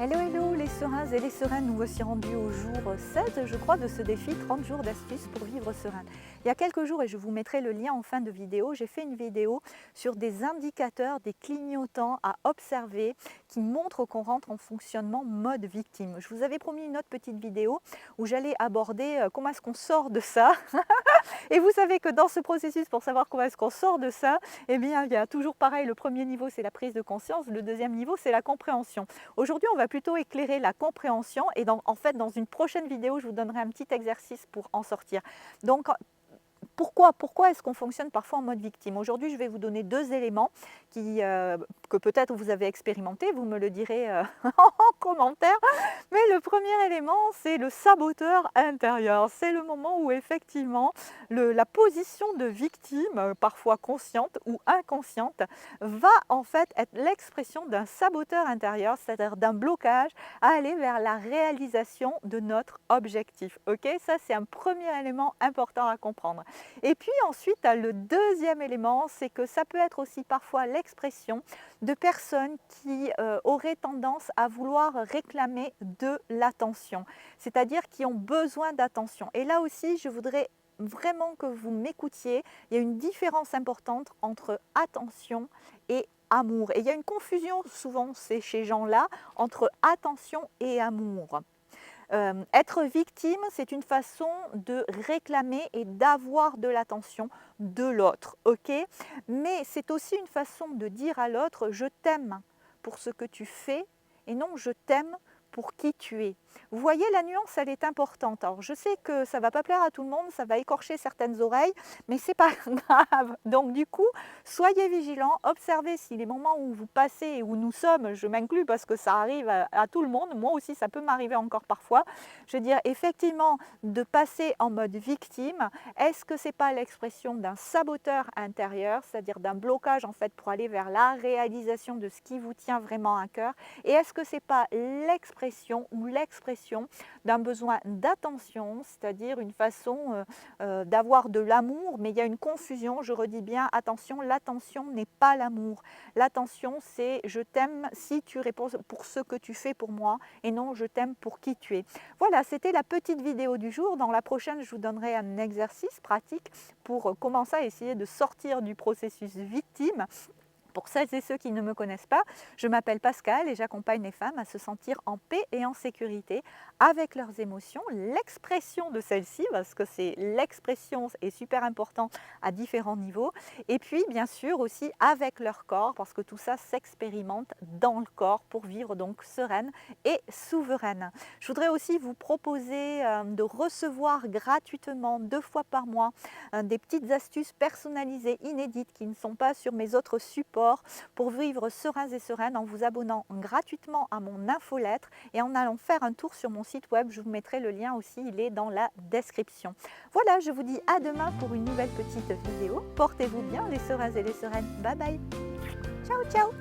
Hello, hello les sereins et les sereines, nous voici rendus au jour 7, je crois, de ce défi 30 jours d'astuces pour vivre serein. Il y a quelques jours, et je vous mettrai le lien en fin de vidéo, j'ai fait une vidéo sur des indicateurs, des clignotants à observer qui montrent qu'on rentre en fonctionnement mode victime. Je vous avais promis une autre petite vidéo où j'allais aborder comment est-ce qu'on sort de ça. Et vous savez que dans ce processus, pour savoir comment est-ce qu'on sort de ça, eh bien, il y a toujours pareil, le premier niveau, c'est la prise de conscience, le deuxième niveau, c'est la compréhension. Aujourd'hui, on va plutôt éclairer la compréhension et en fait, dans une prochaine vidéo, je vous donnerai un petit exercice pour en sortir. Donc, pourquoi est-ce qu'on fonctionne parfois en mode victime? Aujourd'hui, je vais vous donner deux éléments que peut-être vous avez expérimenté, vous me le direz en commentaire. Mais le premier élément, c'est le saboteur intérieur. C'est le moment où effectivement, la position de victime, parfois consciente ou inconsciente, va en fait être l'expression d'un saboteur intérieur, c'est-à-dire d'un blocage à aller vers la réalisation de notre objectif. Ok, ça c'est un premier élément important à comprendre. Et puis ensuite, le deuxième élément, c'est que ça peut être aussi parfois l'expression de personnes qui auraient tendance à vouloir réclamer de l'attention, c'est-à-dire qui ont besoin d'attention. Et là aussi, je voudrais vraiment que vous m'écoutiez. Il y a une différence importante entre attention et amour. Et il y a une confusion souvent chez ces gens-là entre attention et amour. Être victime, c'est une façon de réclamer et d'avoir de l'attention de l'autre, ok? Mais c'est aussi une façon de dire à l'autre « je t'aime pour ce que tu fais et non je t'aime pour qui tu es ». Vous voyez, la nuance, elle est importante. Alors, je sais que ça ne va pas plaire à tout le monde, ça va écorcher certaines oreilles, mais ce n'est pas grave. Donc, du coup, soyez vigilants, observez si les moments où vous passez et où nous sommes, je m'inclus parce que ça arrive à tout le monde, moi aussi ça peut m'arriver encore parfois, je veux dire, effectivement, de passer en mode victime, est-ce que ce n'est pas l'expression d'un saboteur intérieur, c'est-à-dire d'un blocage en fait pour aller vers la réalisation de ce qui vous tient vraiment à cœur, et est-ce que ce n'est pas l'expression ou l'expression d'un besoin d'attention, c'est-à-dire une façon d'avoir de l'amour, mais il y a une confusion, je redis bien, attention, l'attention n'est pas l'amour. L'attention, c'est je t'aime si tu réponds pour ce que tu fais pour moi et non je t'aime pour qui tu es. Voilà, c'était la petite vidéo du jour. Dans la prochaine, je vous donnerai un exercice pratique pour commencer à essayer de sortir du processus victime. Pour celles et ceux qui ne me connaissent pas, je m'appelle Pascal et j'accompagne les femmes à se sentir en paix et en sécurité avec leurs émotions, l'expression de celles-ci, parce que c'est l'expression est super important à différents niveaux, et puis bien sûr aussi avec leur corps, parce que tout ça s'expérimente dans le corps pour vivre donc sereine et souveraine. Je voudrais aussi vous proposer de recevoir gratuitement 2 fois par mois des petites astuces personnalisées, inédites, qui ne sont pas sur mes autres supports, pour vivre sereins et sereines en vous abonnant gratuitement à mon infolettre et en allant faire un tour sur mon site web. Je vous mettrai le lien aussi, il est dans la description. Voilà, je vous dis à demain pour une nouvelle petite vidéo. Portez-vous bien les sereins et les sereines. Bye bye. Ciao, ciao.